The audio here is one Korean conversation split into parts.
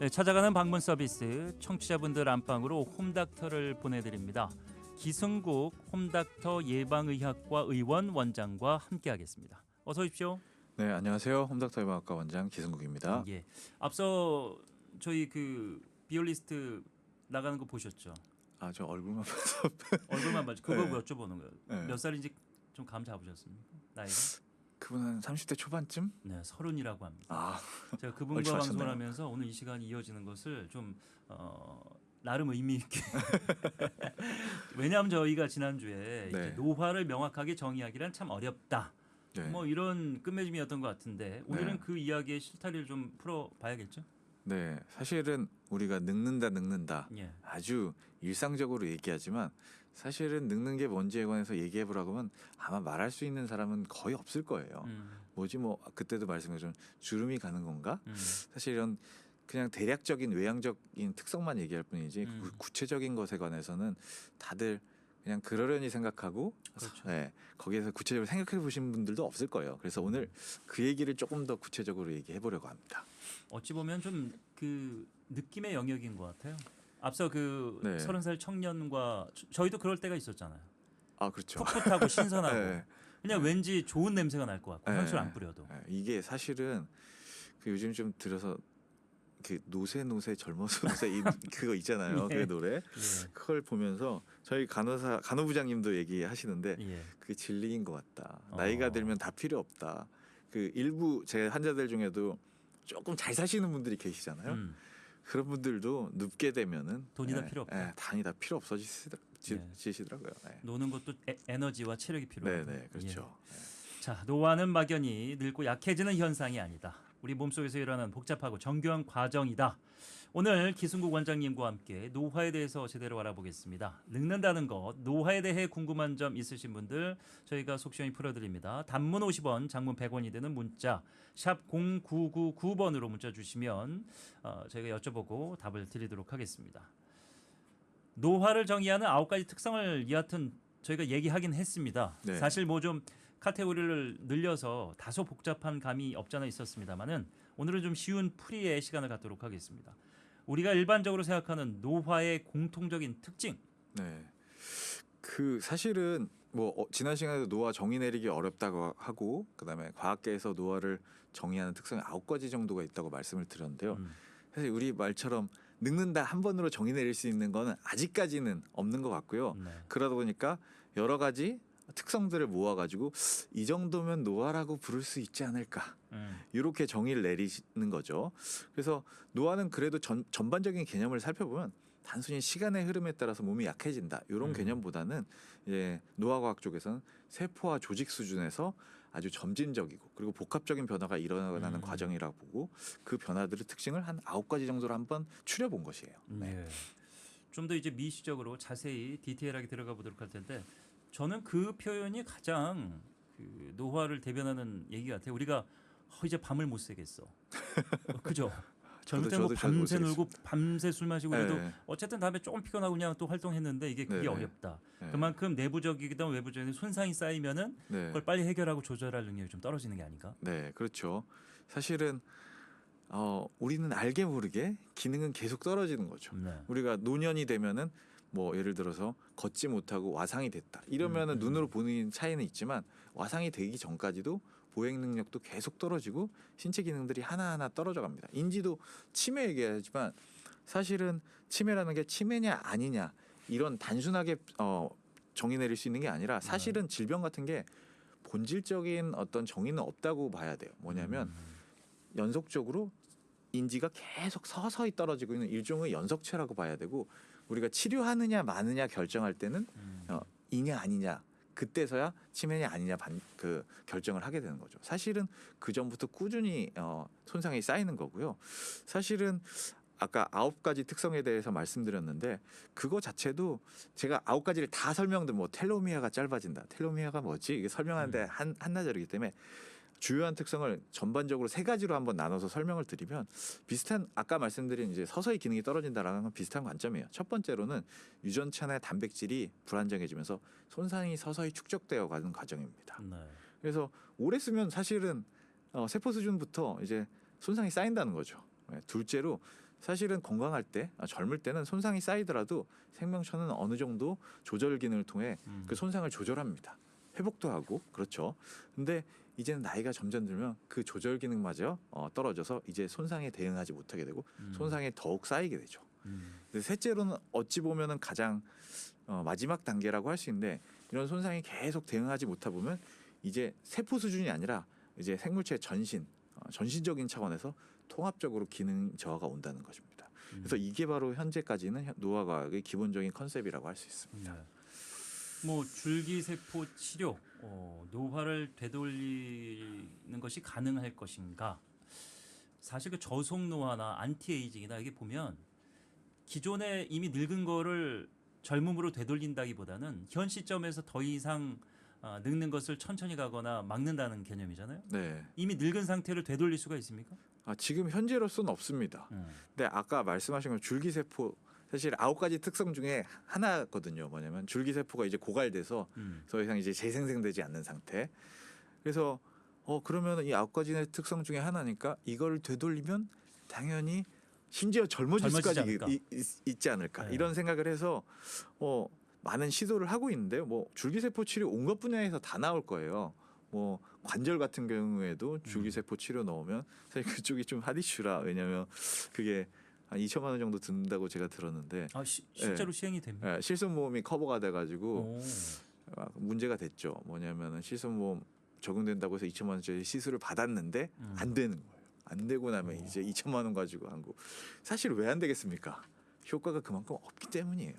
네, 찾아가는 방문 서비스 청취자분들 안방으로 홈닥터를 보내드립니다. 기승국 홈닥터 예방의학과 의원 원장과 함께하겠습니다. 어서 오십시오. 네, 안녕하세요. 홈닥터 예방학과 원장 기승국입니다. 예, 앞서 저희 그 비올리스트 나가는 거 보셨죠? 아, 저 얼굴만 봐서 얼굴만 봐죠. 그거 네. 여쭤보는 거예요. 네. 몇 살인지 좀 감 잡으셨습니까? 나이가? 그분 한 30대 초반쯤? 네, 30이라고 합니다. 아, 제가 그분과 얼추 방송을 맞췄네요. 하면서 오늘 이 시간이 이어지는 것을 좀 나름 의미 있게 왜냐하면 저희가 지난주에 이제 네. 노화를 명확하게 정의하기란 참 어렵다. 네. 뭐 이런 끝맺음이었던 것 같은데 오늘은 네. 그 이야기의 실타리를 좀 풀어봐야겠죠. 네, 사실은 우리가 늙는다 예. 아주 일상적으로 얘기하지만 사실은 늙는 게 뭔지에 관해서 얘기해보라고 하면 아마 말할 수 있는 사람은 거의 없을 거예요. 뭐지 뭐 그때도 말씀드렸지만 주름이 가는 건가? 사실 이런 그냥 대략적인 외향적인 특성만 얘기할 뿐이지 그 구체적인 것에 관해서는 다들 그냥 그러려니 생각하고 그렇죠. 네, 거기에서 구체적으로 생각해 보신 분들도 없을 거예요. 그래서 오늘 그 얘기를 조금 더 구체적으로 얘기해 보려고 합니다. 어찌 보면 좀 그 느낌의 영역인 것 같아요. 앞서 그 네. 30살 청년과 저희도 그럴 때가 있었잖아요. 아, 그렇죠. 풋풋하고 신선하고 네. 그냥 왠지 좋은 냄새가 날 것 같고 네. 향수를 안 뿌려도. 네, 이게 사실은 그 요즘 좀 들어서 그 노세 젊어서 노세 그거 있잖아요. 예. 그 노래. 예. 그걸 보면서 저희 간호부장님도 얘기하시는데 예. 그게 진리인 것 같다. 나이가 어. 들면 다 필요 없다. 그 일부 제 환자들 중에도 조금 잘 사시는 분들이 계시잖아요. 그런 분들도 눕게 되면은 돈이 다 필요 없다. 단이 다 필요 없어지시더라고요. 네. 노는 것도 에너지와 체력이 필요하다. 네, 그렇죠. 예. 자, 노화는 막연히 늙고 약해지는 현상이 아니다. 우리 몸속에서 일어나는 복잡하고 정교한 과정이다. 오늘 기승국 원장님과 함께 노화에 대해서 제대로 알아보겠습니다. 늙는다는 것, 노화에 대해 궁금한 점 있으신 분들 저희가 속시원히 풀어드립니다. 단문 50원, 장문 100원이 되는 문자 샵 0999번으로 문자 주시면 저희가 여쭤보고 답을 드리도록 하겠습니다. 노화를 정의하는 9가지 특성을 여하튼 저희가 얘기하긴 했습니다. 네. 사실 뭐 좀 카테고리를 늘려서 다소 복잡한 감이 없잖아 있었습니다만은 오늘은 좀 쉬운 풀이의 시간을 갖도록 하겠습니다. 우리가 일반적으로 생각하는 노화의 공통적인 특징. 네. 그 사실은 뭐 지난 시간에도 노화 정의 내리기 어렵다고 하고 그다음에 과학계에서 노화를 정의하는 특성이 9가지 정도가 있다고 말씀을 드렸는데요. 사실 우리 말처럼 늙는다 한 번으로 정의 내릴 수 있는 거는 아직까지는 없는 것 같고요. 네. 그러다 보니까 여러 가지 특성들을 모아가지고 이 정도면 노화라고 부를 수 있지 않을까 이렇게 정의를 내리는 거죠. 그래서 노화는 그래도 전반적인 개념을 살펴보면 단순히 시간의 흐름에 따라서 몸이 약해진다 이런 개념보다는 이제 노화과학 쪽에서는 세포와 조직 수준에서 아주 점진적이고 그리고 복합적인 변화가 일어나는 과정이라고 보고 그 변화들의 특징을 한 9가지 정도로 한번 추려본 것이에요. 네. 좀 더 이제 미시적으로 자세히 디테일하게 들어가 보도록 할 텐데 저는 그 표현이 가장 그 노화를 대변하는 얘기 같아요. 우리가 이제 밤을 못 새겠어. 그죠? 젊을 때는 뭐 저도 못 밤새 놀고 밤새 술 마시고 그래도 네. 어쨌든 다음에 조금 피곤하고 그냥 또 활동했는데 이게 그게 네네. 어렵다. 네. 그만큼 내부적이든 외부적인 손상이 쌓이면은 네. 그걸 빨리 해결하고 조절할 능력이 좀 떨어지는 게 아닌가? 네, 그렇죠. 사실은 우리는 알게 모르게 기능은 계속 떨어지는 거죠. 네. 우리가 노년이 되면은 뭐 예를 들어서 걷지 못하고 와상이 됐다. 이러면은 눈으로 보는 차이는 있지만 와상이 되기 전까지도 보행 능력도 계속 떨어지고 신체 기능들이 하나하나 떨어져 갑니다. 인지도 치매 얘기하지만 사실은 치매라는 게 치매냐 아니냐 이런 단순하게 정의 내릴 수 있는 게 아니라 사실은 질병 같은 게 본질적인 어떤 정의는 없다고 봐야 돼요. 뭐냐면 연속적으로 인지가 계속 서서히 떨어지고 있는 일종의 연석체라고 봐야 되고 우리가 치료하느냐 마느냐 결정할 때는 이냐 아니냐 그때서야 치매냐 아니냐 그 결정을 하게 되는 거죠. 사실은 그 전부터 꾸준히 손상이 쌓이는 거고요. 사실은 아까 9가지 특성에 대해서 말씀드렸는데 그거 자체도 제가 9가지를 다 설명드리면 뭐 텔로미아가 짧아진다. 텔로미아가 뭐지? 이게 설명하는데 한나절이기 때문에 주요한 특성을 전반적으로 3가지로 한번 나눠서 설명을 드리면 비슷한 아까 말씀드린 이제 서서히 기능이 떨어진다라는 건 비슷한 관점이에요. 첫 번째로는 유전체 내 단백질이 불안정해지면서 손상이 서서히 축적되어 가는 과정입니다. 네. 그래서 오래 쓰면 사실은 세포 수준부터 이제 손상이 쌓인다는 거죠. 둘째로 사실은 건강할 때, 젊을 때는 손상이 쌓이더라도 생명천은 어느 정도 조절 기능을 통해 그 손상을 조절합니다. 회복도 하고 그렇죠. 근데 이제는 나이가 점점 들면 그 조절 기능마저 떨어져서 이제 손상에 대응하지 못하게 되고 손상이 더욱 쌓이게 되죠. 근데 셋째로는 어찌 보면은 가장 마지막 단계라고 할 수 있는데 이런 손상이 계속 대응하지 못하 보면 이제 세포 수준이 아니라 이제 생물체의 전신적인 차원에서 통합적으로 기능 저하가 온다는 것입니다. 그래서 이게 바로 현재까지는 노화과학의 기본적인 컨셉이라고 할 수 있습니다. 네. 뭐 줄기세포 치료, 노화를 되돌리는 것이 가능할 것인가? 사실 그 저속노화나 안티에이징이나 이게 보면 기존에 이미 늙은 거를 젊음으로 되돌린다기보다는 현 시점에서 더 이상 늙는 것을 천천히 가거나 막는다는 개념이잖아요. 네. 이미 늙은 상태를 되돌릴 수가 있습니까? 지금 현재로서는 없습니다. 근데 아까 말씀하신 건 줄기세포 사실 9가지 특성 중에 하나거든요. 뭐냐면 줄기세포가 이제 고갈돼서 더 이상 이제 재생성되지 않는 상태. 그래서 그러면 이 9가지의 특성 중에 하나니까 이걸 되돌리면 당연히 심지어 젊어질 수까지 있지 않을까 네. 이런 생각을 해서 많은 시도를 하고 있는데요. 뭐 줄기세포 치료 온갖 분야에서 다 나올 거예요. 뭐 관절 같은 경우에도 줄기세포 치료 넣으면 사실 그쪽이 좀 핫이슈라 왜냐하면 그게 한 2천만 원 정도 든다고 제가 들었는데 실제로 시행이 됩니다. 실손보험이 커버가 돼가지고 오. 문제가 됐죠. 뭐냐면은 실손보험 적용된다고 해서 2천만 원짜리 시술을 받았는데 안 되는 거예요. 안 되고 나면 이제 2천만 원 가지고 한 거. 사실 왜 안 되겠습니까? 효과가 그만큼 없기 때문이에요.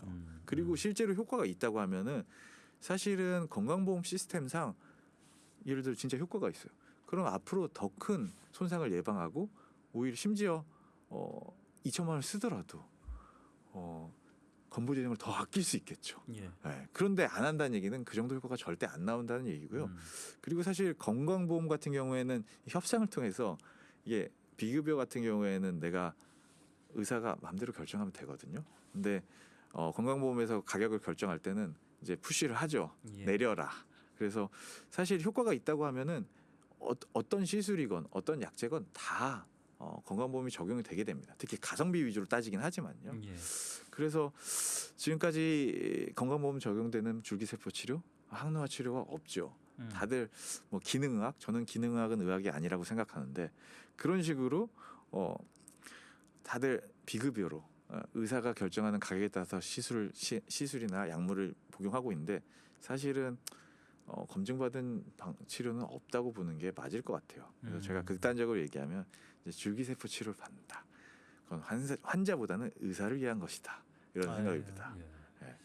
그리고 실제로 효과가 있다고 하면은 사실은 건강보험 시스템상 예를 들어 진짜 효과가 있어요. 그럼 앞으로 더 큰 손상을 예방하고 오히려 심지어 2천만 원을 쓰더라도 건보 재정을 더 아낄 수 있겠죠. 예. 네. 그런데 안 한다는 얘기는 그 정도 효과가 절대 안 나온다는 얘기고요. 그리고 사실 건강보험 같은 경우에는 협상을 통해서 이게 비급여 같은 경우에는 내가 의사가 마음대로 결정하면 되거든요. 근데 건강보험에서 가격을 결정할 때는 이제 푸시를 하죠. 예. 내려라. 그래서 사실 효과가 있다고 하면은 어떤 시술이건 어떤 약제건 다 건강보험이 적용이 되게 됩니다. 특히 가성비 위주로 따지긴 하지만요. 예. 그래서 지금까지 건강보험 적용되는 줄기세포 치료, 항노화 치료가 없죠. 다들 뭐 기능의학, 저는 기능의학은 의학이 아니라고 생각하는데 그런 식으로 다들 비급여로 의사가 결정하는 가격에 따라서 시술이나 약물을 복용하고 있는데 사실은 검증받은 치료는 없다고 보는 게 맞을 것 같아요. 그래서 제가 극단적으로 얘기하면 이제 줄기세포 치료를 받는다. 그건 환자보다는 의사를 위한 것이다. 이런 생각입니다. 예. 예.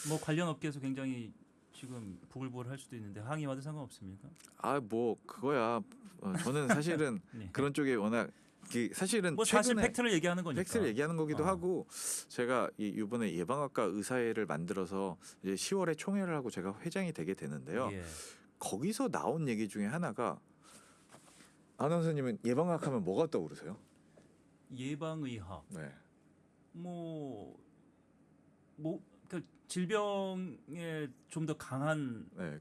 뭐 관련 업계에서 굉장히 지금 부글부글 할 수도 있는데 항의와도 상관없습니까? 뭐 그거야. 저는 사실은 네. 그런 쪽에 워낙 사실은 뭐 사실 최근에 팩트를 얘기하는 거니까. 팩트를 얘기하는 거기도 하고 제가 이번에 예방학과 의사회를 만들어서 이제 10월에 총회를 하고 제가 회장이 되게 되는데요. 예. 거기서 나온 얘기 중에 하나가 아나운서님은 예방학 하면 뭐가 떠오르세요? 예방의학. 네. 그 질병에 좀 더 강한 네.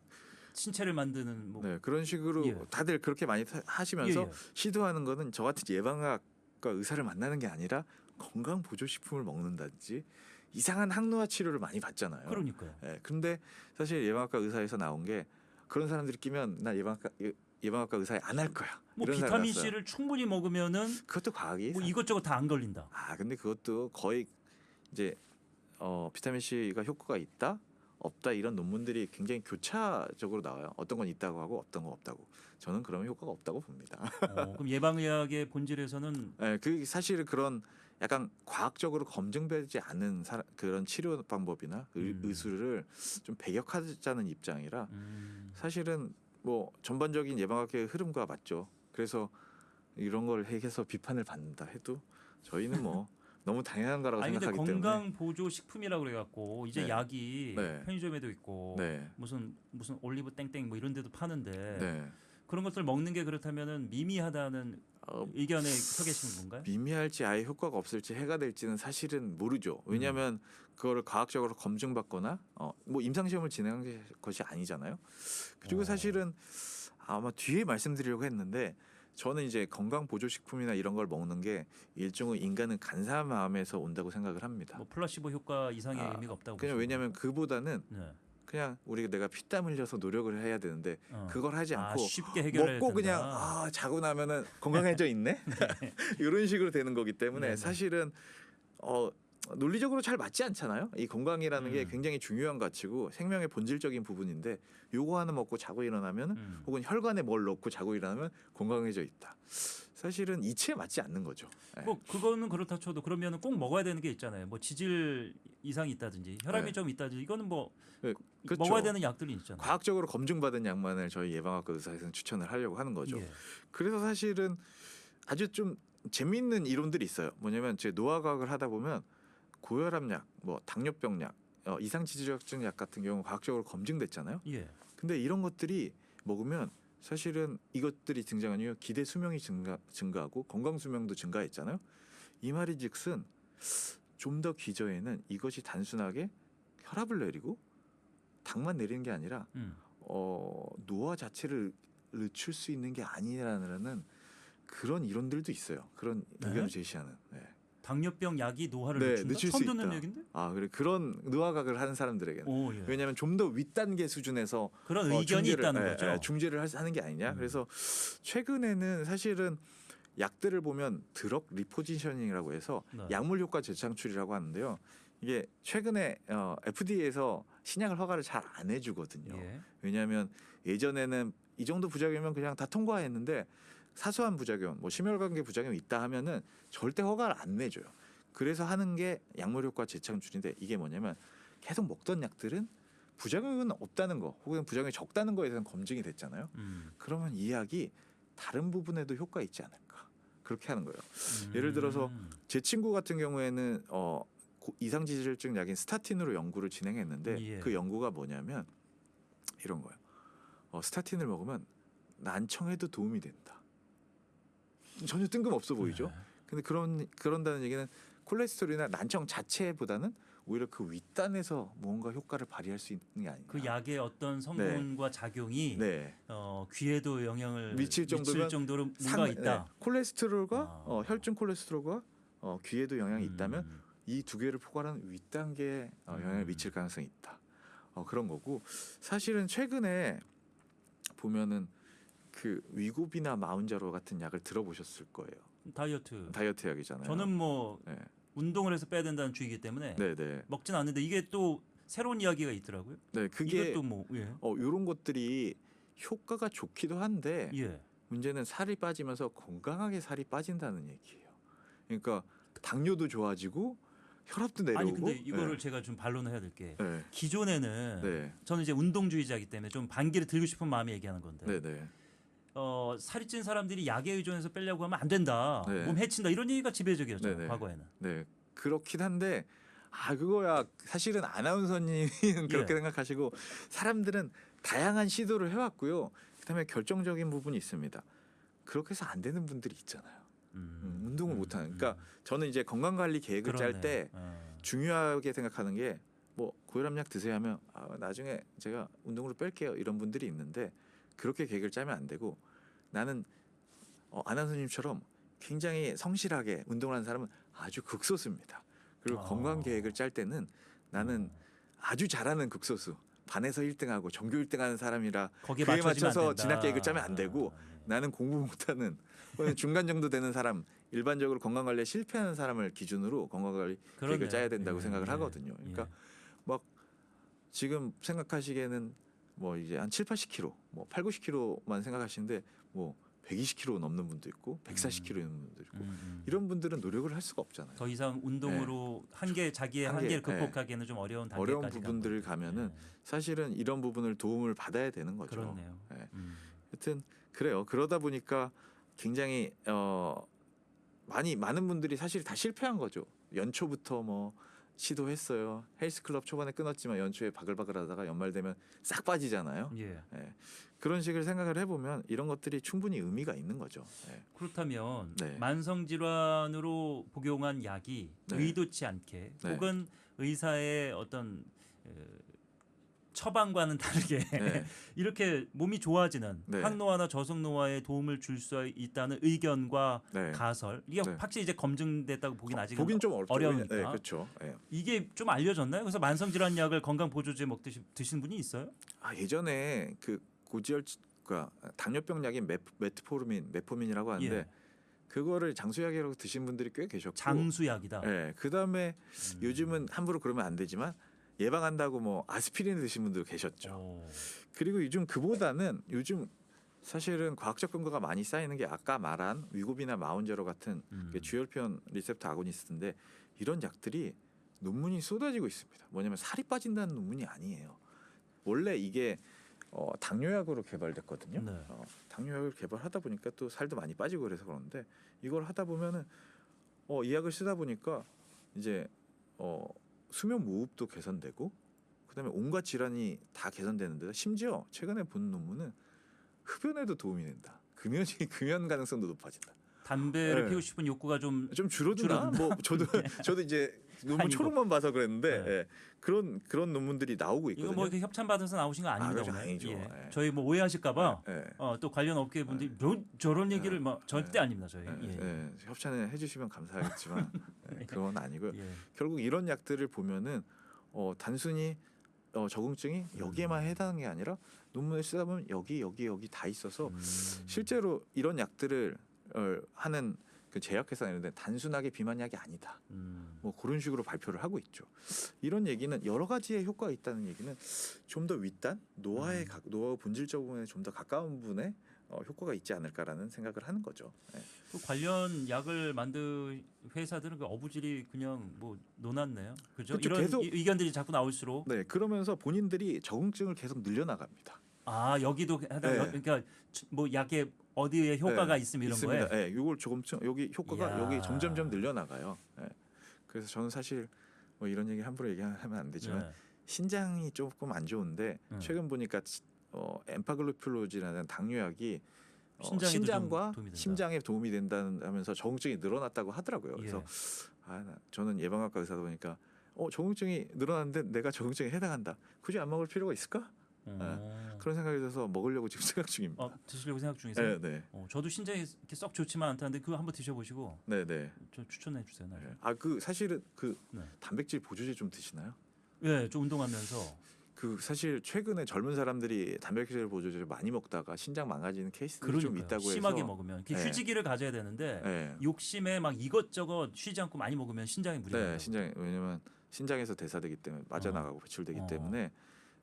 신체를 만드는 뭐 네. 그런 식으로 예. 다들 그렇게 많이 하시면서 예. 시도하는 거는 저 같은 예방학과 의사를 만나는 게 아니라 건강 보조식품을 먹는다든지 이상한 항노화 치료를 많이 받잖아요. 그러니까요. 네. 근데 사실 예방학과 의사에서 나온 게 그런 사람들이 끼면 나 예방학과 의사에 안 할 거야. 뭐 이런 비타민 사람이 C를 충분히 먹으면은 그것도 과학이 뭐 이것저것 다 안 걸린다. 근데 그것도 거의 이제 비타민 C가 효과가 있다 없다 이런 논문들이 굉장히 교차적으로 나와요. 어떤 건 있다고 하고 어떤 건 없다고. 저는 그러면 효과가 없다고 봅니다. 그럼 예방의학의 본질에서는 네, 그 사실 그런 약간 과학적으로 검증되지 않은 그런 치료 방법이나 의술을 좀 배격하자는 입장이라 사실은 뭐 전반적인 예방학의 흐름과 맞죠. 그래서 이런 걸 해서 비판을 받는다 해도 저희는 뭐 너무 당연한 거라고 근데 생각하기 건강 때문에 보조 식품이라고 그래갖고 이제 네. 약이 네. 편의점에도 있고 네. 무슨 올리브 땡땡 뭐 이런 데도 파는데 네. 그런 것들 먹는 게 그렇다면은 미미하다는 의견에 서 계시는 건가요? 미미할지 아예 효과가 없을지 해가 될지는 사실은 모르죠. 왜냐하면 그거를 과학적으로 검증받거나 뭐 임상시험을 진행한 것이 아니잖아요. 그리고 사실은 아마 뒤에 말씀드리려고 했는데 저는 이제 건강 보조식품이나 이런 걸 먹는 게 일종의 인간은 간사한 마음에서 온다고 생각을 합니다. 뭐 플라시보 효과 이상의 의미가 없다고 그냥 보시는 왜냐하면 거예요? 그보다는 네. 그냥 내가 피땀 흘려서 노력을 해야 되는데 어. 그걸 하지 않고 쉽게 해결해야 먹고 된다. 그냥 자고 나면은 건강해져 있네 이런 식으로 되는 거기 때문에 네네. 사실은 논리적으로 잘 맞지 않잖아요. 이 건강이라는 게 음. 굉장히 중요한 가치고 생명의 본질적인 부분인데 요거 하나 먹고 자고 일어나면 혹은 혈관에 뭘 넣고 자고 일어나면 건강해져 있다. 사실은 이치에 맞지 않는 거죠. 예. 뭐 그거는 그렇다 쳐도 그러면 꼭 먹어야 되는 게 있잖아요. 뭐 지질 이상이 있다든지 혈압이 네. 좀 있다든지 이거는 뭐 네, 그렇죠. 먹어야 되는 약들이 있잖아요. 과학적으로 검증받은 약만을 저희 예방학과 의사에서는 추천을 하려고 하는 거죠. 예. 그래서 사실은 아주 좀 재미있는 이론들이 있어요. 뭐냐면 제 노화과학을 하다 보면 고혈압약, 뭐 당뇨병약, 이상지질증 약 같은 경우 과학적으로 검증됐잖아요. 예. 근데 이런 것들이 먹으면 사실은 이것들이 등장한 이후 기대 수명이 증가하고 건강 수명도 증가했잖아요. 이 말이즉슨 좀 더 기저에는 이것이 단순하게 혈압을 내리고 당만 내리는 게 아니라 노화 자체를 늦출 수 있는 게 아니라는 그런 이론들도 있어요. 그런 네? 의견을 제시하는. 네. 당뇨병 약이 노화를 네, 늦춘다? 늦출 처음 수 듣는 있다. 얘긴데? 그래 그런 노화각을 하는 사람들에게는 오, 예. 왜냐하면 좀 더 윗단계 수준에서 그런 의견이 있다는 예, 거죠. 중재를 하는 게 아니냐. 그래서 최근에는 사실은 약들을 보면 드럭 리포지셔닝이라고 해서 네. 약물 효과 재창출이라고 하는데요. 이게 최근에 FDA에서 신약을 허가를 잘 안 해주거든요. 예. 왜냐하면 예전에는 이 정도 부작용이면 그냥 다 통과했는데 사소한 부작용, 뭐 심혈관계 부작용이 있다 하면은 절대 허가를 안 내줘요. 그래서 하는 게 약물 효과 재창출인데 이게 뭐냐면 계속 먹던 약들은 부작용은 없다는 거 혹은 부작용이 적다는 거에 대해서는 검증이 됐잖아요. 그러면 이 약이 다른 부분에도 효과 있지 않을까 그렇게 하는 거예요. 예를 들어서 제 친구 같은 경우에는 이상지질증 약인 스타틴으로 연구를 진행했는데 예. 그 연구가 뭐냐면 이런 거예요. 스타틴을 먹으면 난청에도 도움이 된다. 전혀 뜬금없어 보이죠? 네. 근데 그런다는 얘기는 콜레스테롤이나 난청 자체보다는 오히려 그 윗단에서 뭔가 효과를 발휘할 수 있는 게 아니냐. 그 약의 어떤 성분과 작용이 네. 귀에도 영향을 미칠 정도로 뭔가 있다. 콜레스테롤과 혈중 콜레스테롤과 귀에도 영향이 있다면 음. 이 두 개를 포괄한 윗단계에 영향을 미칠 가능성이 있다. 그런 거고 사실은 최근에 보면은 그 위고비나 마운자로 같은 약을 들어보셨을 거예요. 다이어트 약이잖아요. 저는 뭐 네. 운동을 해서 빼야 된다는 주의이기 때문에 네. 먹진 않는데 이게 또 새로운 이야기가 있더라고요. 네, 그게 이것도 뭐 예. 이런 것들이 효과가 좋기도 한데 예. 문제는 살이 빠지면서 건강하게 살이 빠진다는 얘기예요. 그러니까 당뇨도 좋아지고 혈압도 내려오고. 아니 근데 이거를 네. 제가 좀 반론을 해야 될 게 네. 기존에는 네. 저는 이제 운동주의자이기 때문에 좀 반기를 들고 싶은 마음에 얘기하는 건데 네. 살이 찐 사람들이 약에 의존해서 빼려고 하면 안 된다. 네. 몸 해친다. 이런 얘기가 지배적이었잖아요. 네네. 과거에는. 네, 그렇긴 한데 그거야 사실은 아나운서님은 그렇게 예. 생각하시고 사람들은 다양한 시도를 해왔고요. 그다음에 결정적인 부분이 있습니다. 그렇게 해서 안 되는 분들이 있잖아요. 운동을 못하는. 그러니까 저는 이제 건강관리 계획을 짤 때 중요하게 생각하는 게 뭐 고혈압약 드세요 하면 나중에 제가 운동으로 뺄게요 이런 분들이 있는데 그렇게 계획을 짜면 안 되고 나는 아나운서님처럼 굉장히 성실하게 운동을 하는 사람은 아주 극소수입니다. 그리고 건강 계획을 짤 때는 나는 아주 잘하는 극소수 반에서 1등하고 전교 1등하는 사람이라 거기에 그에 맞춰지면 안 맞춰서 된다. 진학 계획을 짜면 안 되고 네. 나는 공부 못하는 혹은 중간 정도 되는 사람 일반적으로 건강관리에 실패하는 사람을 기준으로 건강관리 그러네요. 계획을 짜야 된다고 예, 생각을 예, 하거든요. 그러니까 예. 막 지금 생각하시기에는 뭐 이제 한 7, 80kg, 뭐 8, 90kg만 생각하시는데 뭐 120kg 넘는 분도 있고 140kg 있는 분도 있고 이런 분들은 노력을 할 수가 없잖아요. 더 이상 운동으로 자기의 한계, 한계를 극복하기에는 좀 어려운 단계까지 어려운 부분들을 가면은 사실은 이런 부분을 도움을 받아야 되는 거죠. 그렇네요. 예. 하여튼 그래요. 그러다 보니까 굉장히 많은 분들이 사실 다 실패한 거죠. 연초부터 뭐 시도했어요. 헬스클럽 초반에 끊었지만 연초에 바글바글하다가 연말 되면 싹 빠지잖아요. 예. 예. 그런 식으로 생각을 해보면 이런 것들이 충분히 의미가 있는 거죠. 예. 그렇다면 네. 만성 질환으로 복용한 약이 네. 의도치 않게 네. 혹은 의사의 어떤 처방과는 다르게 네. 이렇게 몸이 좋아지는 네. 항노화나 저속노화에 도움을 줄 수 있다는 의견과 네. 가설 이게 네. 확실히 이제 검증됐다고 보긴 아직은 보긴 좀 어렵죠. 어려우니까. 네, 그렇죠. 네. 이게 좀 알려졌나요? 그래서 만성질환약을 건강보조제 먹듯이 드신 분이 있어요? 예전에 그 고지혈 당뇨병 약인 메포민이라고 하는데 예. 그거를 장수약이라고 드신 분들이 꽤 계셨고. 장수약이다. 네. 그다음에 요즘은 함부로 그러면 안 되지만 예방한다고 뭐 아스피린 드신 분도 계셨죠. 오. 그리고 요즘 그보다는 요즘 사실은 과학적 근거가 많이 쌓이는 게 아까 말한 위고비나 마운제로 같은 그 주혈편 리셉터 아고니스트인데 이런 약들이 논문이 쏟아지고 있습니다. 뭐냐면 살이 빠진다는 논문이 아니에요. 원래 이게 당뇨약으로 개발됐거든요. 네. 당뇨약을 개발하다 보니까 또 살도 많이 빠지고 그래서 그러는데 이걸 하다 보면은 이 약을 쓰다 보니까 이제 수면 무호흡도 개선되고 그다음에 온갖 질환이 다 개선되는데 심지어 최근에 본 논문은 흡연에도 도움이 된다. 금연 가능성도 높아진다. 담배를 네. 피우고 싶은 욕구가 좀 좀 줄어드나? 뭐 저도 이제 논문 아니고. 초록만 봐서 그랬는데 네. 예, 그런 논문들이 나오고 있거든요. 이거 뭐 이렇게 협찬 받아서 나오신 거 아닙니다. 그렇죠. 오늘. 아니죠. 예. 예. 저희 뭐 오해하실까봐 예. 또 관련 업계 분들이 저런 얘기를 막 절대 아닙니다. 저희. 협찬을 해주시면 감사하겠지만 그건 아니고요. 예. 결국 이런 약들을 보면은 단순히 적응증이 여기에만 해당하는 게 아니라 논문을 쓰다 보면 여기 다 있어서 실제로 이런 약들을 하는 그 제약회사 이런데 단순하게 비만약이 아니다. 뭐 그런 식으로 발표를 하고 있죠. 이런 얘기는 여러 가지의 효과가 있다는 얘기는 좀 더 윗단 노화 본질적 부분에 좀 더 가까운 부분에 효과가 있지 않을까라는 생각을 하는 거죠. 네. 그 관련 약을 만든 회사들은 그 어부질이 그냥 뭐 놓았네요. 그죠? 그쵸, 이런 계속- 의견들이 자꾸 나올수록 네, 그러면서 본인들이 적응증을 계속 늘려나갑니다. 여기도 해당 네. 그러니까 뭐 약에 어디에 효과가 네, 있으면 이런 있습니다. 거에. 네, 이걸 조금쯤 여기 효과가 이야. 여기 점점점 늘려나가요. 네. 그래서 저는 사실 뭐 이런 얘기 함부로 얘기하면 안 되지만 네. 신장이 조금 안 좋은데 최근 보니까 엠파글루필로즈라는 당뇨약이 신장에도 신장과 좀 도움이 된다. 심장에 도움이 된다면서 적응증이 늘어났다고 하더라고요. 예. 그래서 저는 예방학과 의사다 보니까 적응증이 늘어났는데 내가 적응증에 해당한다. 굳이 안 먹을 필요가 있을까? 그런 생각이 들어서 먹으려고 지금 생각 중입니다. 드시려고 생각 중이세요? 네, 네, 저도 신장이 이렇게 썩 좋지만 않다는데 그거 한번 드셔보시고 네, 네. 저 추천해 주세요. 나중에. 그 사실은 그 네. 단백질 보조제 좀 드시나요? 예, 좀 운동하면서 그 사실 최근에 젊은 사람들이 단백질 보조제를 많이 먹다가 신장 망가지는 케이스들이 좀 그러니까요. 있다고 해서 심하게 먹으면 이렇게 네. 휴지기를 가져야 되는데 네, 욕심에 막 이것저것 쉬지 않고 많이 먹으면 신장에 무리가 네, 가요. 왜냐면 신장에서 대사되기 때문에 빠져나가고 배출되기 어. 때문에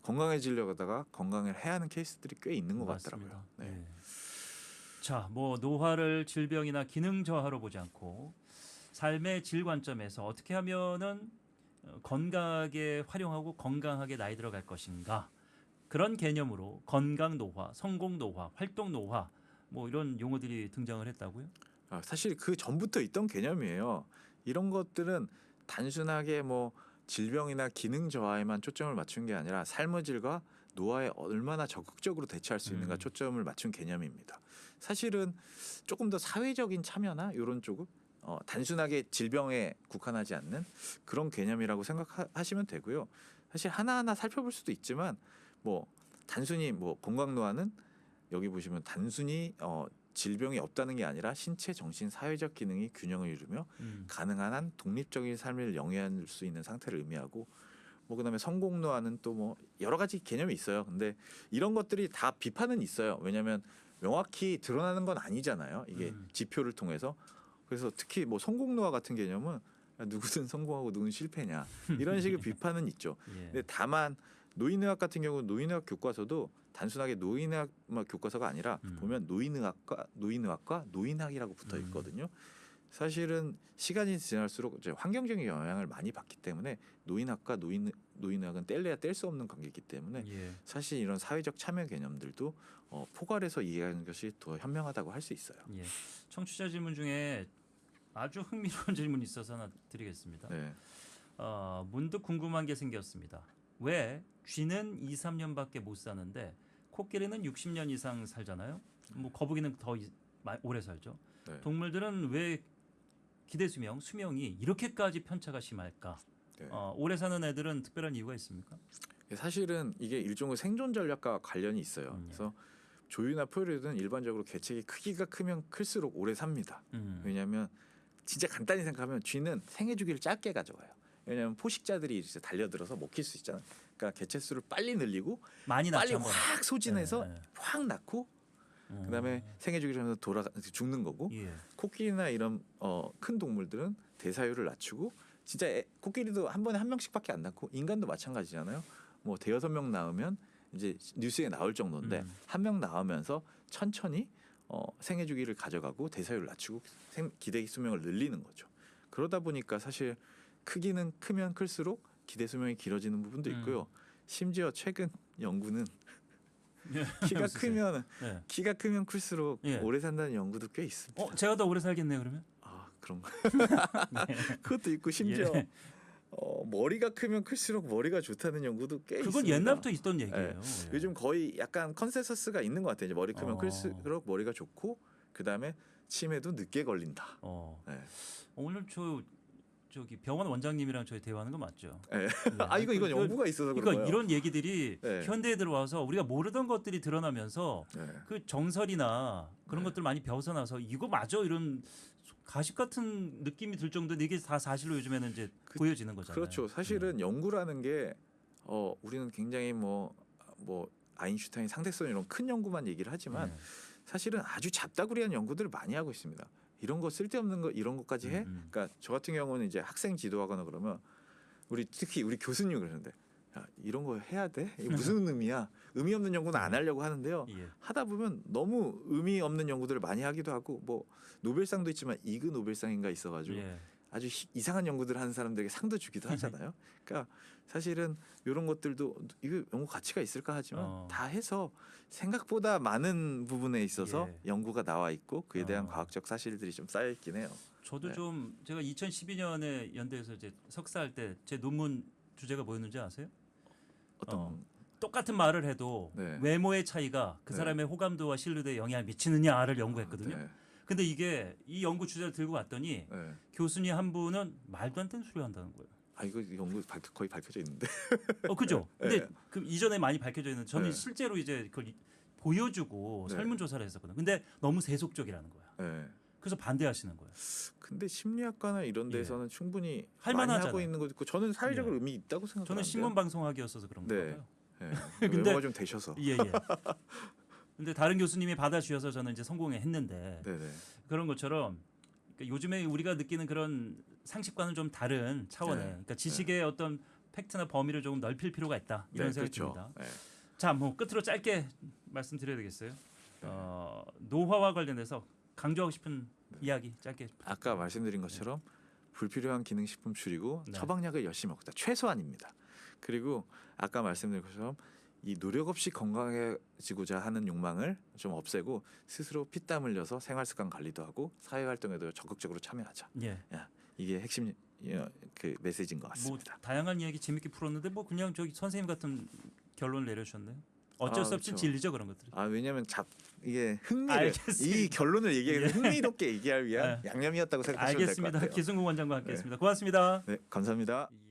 건강해지려고 하다가 건강을 해야 하는 케이스들이 꽤 있는 것 맞습니다. 같더라고요. 네. 예. 자, 뭐 노화를 질병이나 기능 저하로 보지 않고 삶의 질 관점에서 어떻게 하면은 건강하게 활용하고 건강하게 나이 들어갈 것인가 그런 개념으로 건강 노화, 성공 노화, 활동 노화 뭐 이런 용어들이 등장을 했다고요? 사실 그 전부터 있던 개념이에요. 이런 것들은 단순하게 뭐 질병이나 기능 저하에만 초점을 맞춘 게 아니라 삶의 질과 노화에 얼마나 적극적으로 대처할 수 있는가 초점을 맞춘 개념입니다. 사실은 조금 더 사회적인 참여나 이런 쪽은 단순하게 질병에 국한하지 않는 그런 개념이라고 생각하시면 되고요. 사실 하나하나 살펴볼 수도 있지만 뭐 단순히 뭐 건강 노화는 여기 보시면 단순히 질병이 없다는 게 아니라 신체, 정신, 사회적 기능이 균형을 이루며 가능한 한 독립적인 삶을 영위할 수 있는 상태를 의미하고 뭐 그다음에 성공 노화는 또 뭐 여러 가지 개념이 있어요. 근데 이런 것들이 다 비판은 있어요. 왜냐하면 명확히 드러나는 건 아니잖아요. 이게 지표를 통해서. 그래서 특히 뭐 성공 노화 같은 개념은 누구든 성공하고 누구는 실패냐 이런 식의 비판은 있죠. 예. 근데 다만 노인의학 같은 경우는 노인의학 교과서도 단순하게 노인의학 교과서가 아니라 보면 노인의학과 노인학이라고 붙어 있거든요. 사실은 시간이 지날수록 이제 환경적인 영향을 많이 받기 때문에 노인학과 노인의학은 뗄래야 뗄 수 없는 관계이기 때문에 예. 사실 이런 사회적 참여 개념들도 포괄해서 이해하는 것이 더 현명하다고 할 수 있어요. 예. 청취자 질문 중에 아주 흥미로운 질문이 있어서 하나 드리겠습니다. 네. 문득 궁금한 게 생겼습니다. 왜 쥐는 2, 3년밖에 못 사는데 코끼리는 60년 이상 살잖아요. 뭐 거북이는 더 오래 살죠. 네. 동물들은 왜 기대 수명이 이렇게까지 편차가 심할까? 네. 오래 사는 애들은 특별한 이유가 있습니까? 사실은 이게 일종의 생존 전략과 관련이 있어요. 예. 그래서 조류나 포유류는 일반적으로 개체의 크기가 크면 클수록 오래 삽니다. 왜냐하면 진짜 간단히 생각하면 쥐는 생애 주기를 짧게 가져가요. 왜냐하면 포식자들이 이제 달려들어서 먹힐 수 있잖아요. 그러니까 개체 수를 빨리 늘리고 많이 빨리 낳죠, 한번. 확 소진해서 예, 예. 확 낳고 그다음에 생애 주기를 하면서 돌아 죽는 거고 예. 코끼리나 이런 큰 동물들은 대사율을 낮추고 진짜 코끼리도 한 번에 한 명씩밖에 안 낳고 인간도 마찬가지잖아요. 뭐 대여섯 명 낳으면 이제 뉴스에 나올 정도인데 한 명 낳으면서 천천히 생애 주기를 가져가고 대사율을 낮추고 기대 수명을 늘리는 거죠. 그러다 보니까 사실 크기는 크면 클수록 기대 수명이 길어지는 부분도 있고요. 심지어 최근 연구는 키가 웃으세요. 크면 예. 키가 크면 클수록 예. 오래 산다는 연구도 꽤 있습니다. 제가 더 오래 살겠네요, 그러면. 아 그런가? 그것도 있고 심지어 예. 머리가 크면 클수록 머리가 좋다는 연구도 꽤 그건 있습니다. 옛날부터 있던 얘기예요. 예. 예. 요즘 거의 약간 컨센서스가 있는 것 같아요. 이제 머리 크면 어. 클수록 머리가 좋고 그 다음에 치매도 늦게 걸린다. 예. 오늘 저기 병원 원장님이랑 저희 대화하는 거 맞죠? 예. 예. 이건 연구가 있어서 그런 그러니까 거예요. 이런 얘기들이 네. 현대에 들어와서 우리가 모르던 것들이 드러나면서 네. 그 정설이나 그런 네. 것들 많이 벗어나서 이거 맞아 이런 가십 같은 느낌이 들 정도인데 이게 다 사실로 요즘에는 이제 보여지는 거잖아요. 그렇죠. 사실은 연구라는 게 우리는 굉장히 뭐 아인슈타인 상대성 이런 큰 연구만 얘기를 하지만 네. 사실은 아주 잡다구리한 연구들을 많이 하고 있습니다. 이런 거 쓸데없는 거 이런 것까지 해? 그러니까 저 같은 경우는 이제 학생 지도하거나 그러면 특히 우리 교수님 그러는데 야, 이런 거 해야 돼? 이게 무슨 의미야? 의미 없는 연구는 안 하려고 하는데요. 예. 하다 보면 너무 의미 없는 연구들을 많이 하기도 하고 뭐 노벨상도 있지만 이그 노벨상인가 있어가지고 예. 아주 이상한 연구들을 하는 사람들에게 상도 주기도 하잖아요. 그러니까 사실은 이런 것들도 이거 연구 가치가 있을까 하지만 다 해서 생각보다 많은 부분에 있어서 예. 연구가 나와 있고 그에 대한 어. 과학적 사실들이 좀 쌓여 있긴 해요. 저도 네. 좀 제가 2012년에 연대에서 이제 석사할 때 제 논문 주제가 뭐였는지 아세요? 어떤 똑같은 말을 해도 네. 외모의 차이가 그 네. 사람의 호감도와 신뢰도에 영향을 미치느냐를 연구했거든요. 네. 근데 이게 이 연구 주제를 들고 왔더니 네. 교수님 한 분은 말도 안 되는 소리 한다는 거예요. 이거 연구 거의 밝혀져 있는데. 그죠? 근데 네. 그 이전에 많이 밝혀져 있는 저는 네. 실제로 이제 그걸 보여주고 네. 설문조사를 했었거든요. 근데 너무 세속적이라는 거야. 네. 그래서 반대하시는 거예요. 근데 심리학과나 이런 데서는 충분히 할 많이 만하잖아요. 하고 있는 것도 있고 저는 사회적으로 네. 의미 있다고 생각해요. 저는 신문 방송학이었어서 그런 네. 거예요. 네. 근데- 외모가 좀 되셔서. 예. 근데 다른 교수님이 받아주셔서 저는 이제 성공했는데 네네. 그런 것처럼 그러니까 요즘에 우리가 느끼는 그런 상식과는 좀 다른 차원의 네. 그러니까 지식의 어떤 팩트나 범위를 조금 넓힐 필요가 있다 이런 네, 생각이 그렇죠. 듭니다. 네. 자, 뭐 끝으로 짧게 말씀드려야 되겠어요. 노화와 관련해서 강조하고 싶은 이야기 짧게. 아까 말씀드린 것처럼 불필요한 기능식품 줄이고 네. 처방약을 열심히 먹다 최소한입니다. 그리고 아까 말씀드린 것처럼 이 노력 없이 건강해지고자 하는 욕망을 좀 없애고 스스로 피땀 흘려서 생활습관 관리도 하고 사회활동에도 적극적으로 참여하자. 예. 이게 핵심 그 메시지인 것 뭐 같습니다. 다양한 이야기 재밌게 풀었는데 뭐 그냥 저기 선생님 같은 결론을 내려주셨네요. 어쩔 수 없이 그렇죠. 진리죠 그런 것들이. 왜냐하면 이게 흥미를 알겠습니다. 이 결론을 얘기해서 예. 흥미롭게 얘기할 위한 양념이었다고 생각하시면 될 것 알겠습니다. 같아요. 기승국 원장과 함께했습니다. 고맙습니다. 네, 감사합니다. 예.